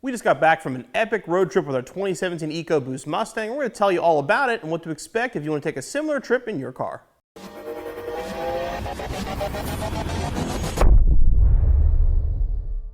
We just got back from an epic road trip with our 2017 EcoBoost Mustang. We're going to tell you all about it and what to expect if you want to take a similar trip in your car.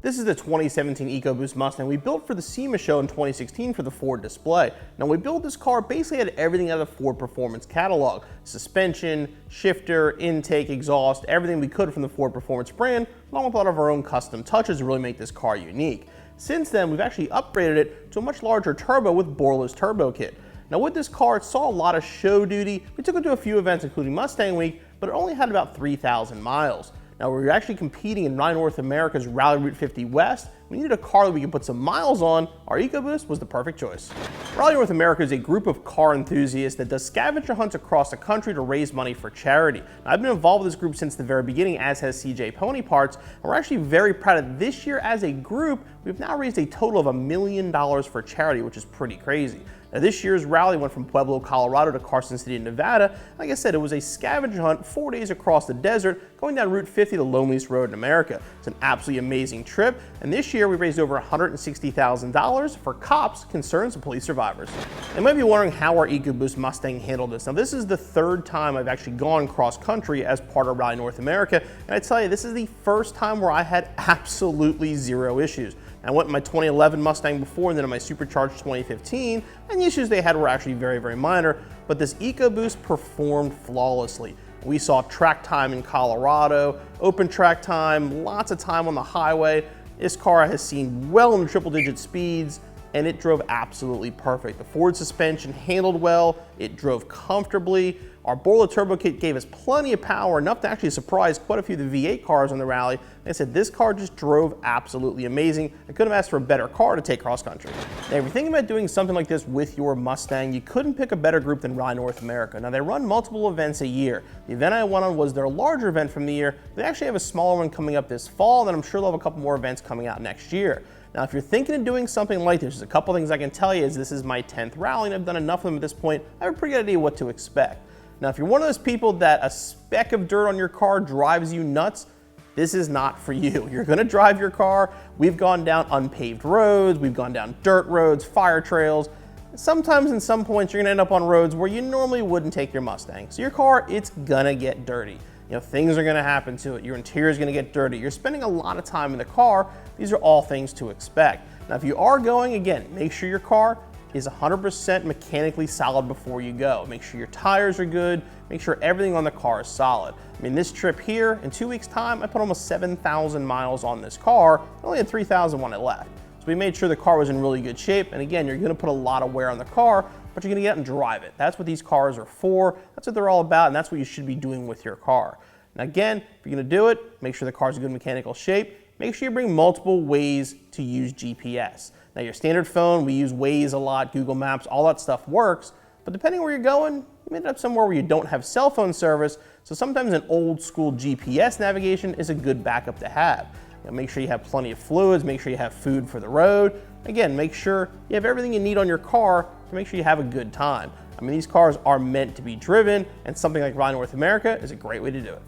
This is the 2017 EcoBoost Mustang we built for the SEMA show in 2016 for the Ford display. Now, when we built this car, basically had everything out of the Ford Performance catalog. Suspension, shifter, intake, exhaust, everything we could from the Ford Performance brand, along with a lot of our own custom touches to really make this car unique. Since then, we've actually upgraded it to a much larger turbo with Borla's turbo kit. Now with this car, it saw a lot of show duty. We took it to a few events, including Mustang Week, but it only had about 3,000 miles. Now, we were actually competing in Rally North America's Rally Route 50 West. We needed a car that we could put some miles on. Our EcoBoost was the perfect choice. Rally North America is a group of car enthusiasts that does scavenger hunts across the country to raise money for charity. Now, I've been involved with this group since the very beginning, as has CJ Pony Parts, and we're actually very proud of this year as a group. We've now raised a total of $1 million for charity, which is pretty crazy. Now, this year's rally went from Pueblo, Colorado to Carson City, Nevada. Like I said, it was a scavenger hunt 4 days across the desert, going down Route 50, the loneliest road in America. It's an absolutely amazing trip, and this year we raised over $160,000 for cops, concerns, and police survivors. You might be wondering how our EcoBoost Mustang handled this. Now, this is the third time I've actually gone cross-country as part of Rally North America, and I tell you, this is the first time where I had absolutely zero issues. I went in my 2011 Mustang before, and then in my supercharged 2015, and the issues they had were actually very, very minor, but this EcoBoost performed flawlessly. We saw track time in Colorado, open track time, lots of time on the highway. This car has seen well in triple-digit speeds, and it drove absolutely perfect. The Ford suspension handled well, it drove comfortably. Our Borla turbo kit gave us plenty of power, enough to actually surprise quite a few of the V8 cars on the rally. Like I said, this car just drove absolutely amazing. I couldn't have asked for a better car to take cross country. Now, if you're thinking about doing something like this with your Mustang, you couldn't pick a better group than Rally North America. Now, they run multiple events a year. The event I went on was their larger event from the year. They actually have a smaller one coming up this fall, and I'm sure they'll have a couple more events coming out next year. Now, if you're thinking of doing something like this, there's a couple things I can tell you. This is my 10th rally, and I've done enough of them at this point. I have a pretty good idea what to expect. Now, if you're one of those people that a speck of dirt on your car drives you nuts, this is not for you. You're gonna drive your car. We've gone down unpaved roads, we've gone down dirt roads, fire trails. Sometimes in some points, you're gonna end up on roads where you normally wouldn't take your Mustang. So your car, it's gonna get dirty. You know, things are gonna happen to it. Your interior is gonna get dirty. You're spending a lot of time in the car. These are all things to expect. Now, if you are going, again, make sure your car is 100% mechanically solid before you go. Make sure your tires are good. Make sure everything on the car is solid. I mean, this trip here, in 2 weeks' time, I put almost 7,000 miles on this car. I only had 3,000 when I left. So we made sure the car was in really good shape. And again, you're gonna put a lot of wear on the car, but you're gonna get out and drive it. That's what these cars are for. That's what they're all about, and that's what you should be doing with your car. Now again, if you're gonna do it, make sure the car's in good mechanical shape. Make sure you bring multiple ways to use GPS. Now, your standard phone, we use Waze a lot, Google Maps, all that stuff works, but depending where you're going, you may end up somewhere where you don't have cell phone service, so sometimes an old school GPS navigation is a good backup to have. You know, make sure you have plenty of fluids, make sure you have food for the road. Again, make sure you have everything you need on your car to make sure you have a good time. I mean, these cars are meant to be driven, and something like Rally North America is a great way to do it.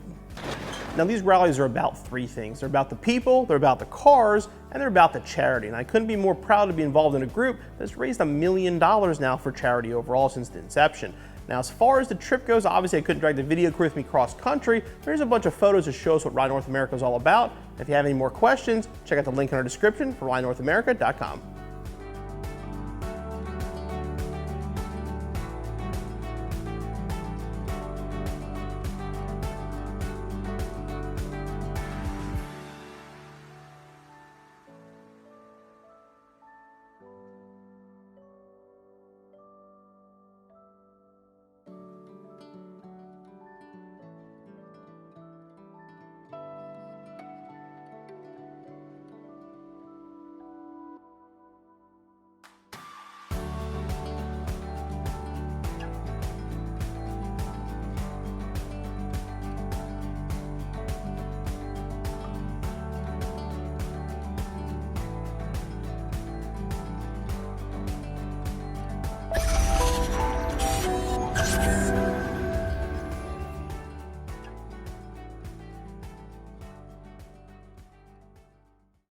Now, these rallies are about three things. They're about the people, they're about the cars, and they're about the charity. And I couldn't be more proud to be involved in a group that's raised $1 million now for charity overall since the inception. Now, as far as the trip goes, obviously I couldn't drag the video crew with me cross country. There's a bunch of photos to show us what Rally North America is all about. If you have any more questions, check out the link in our description for RallyNorthAmerica.com.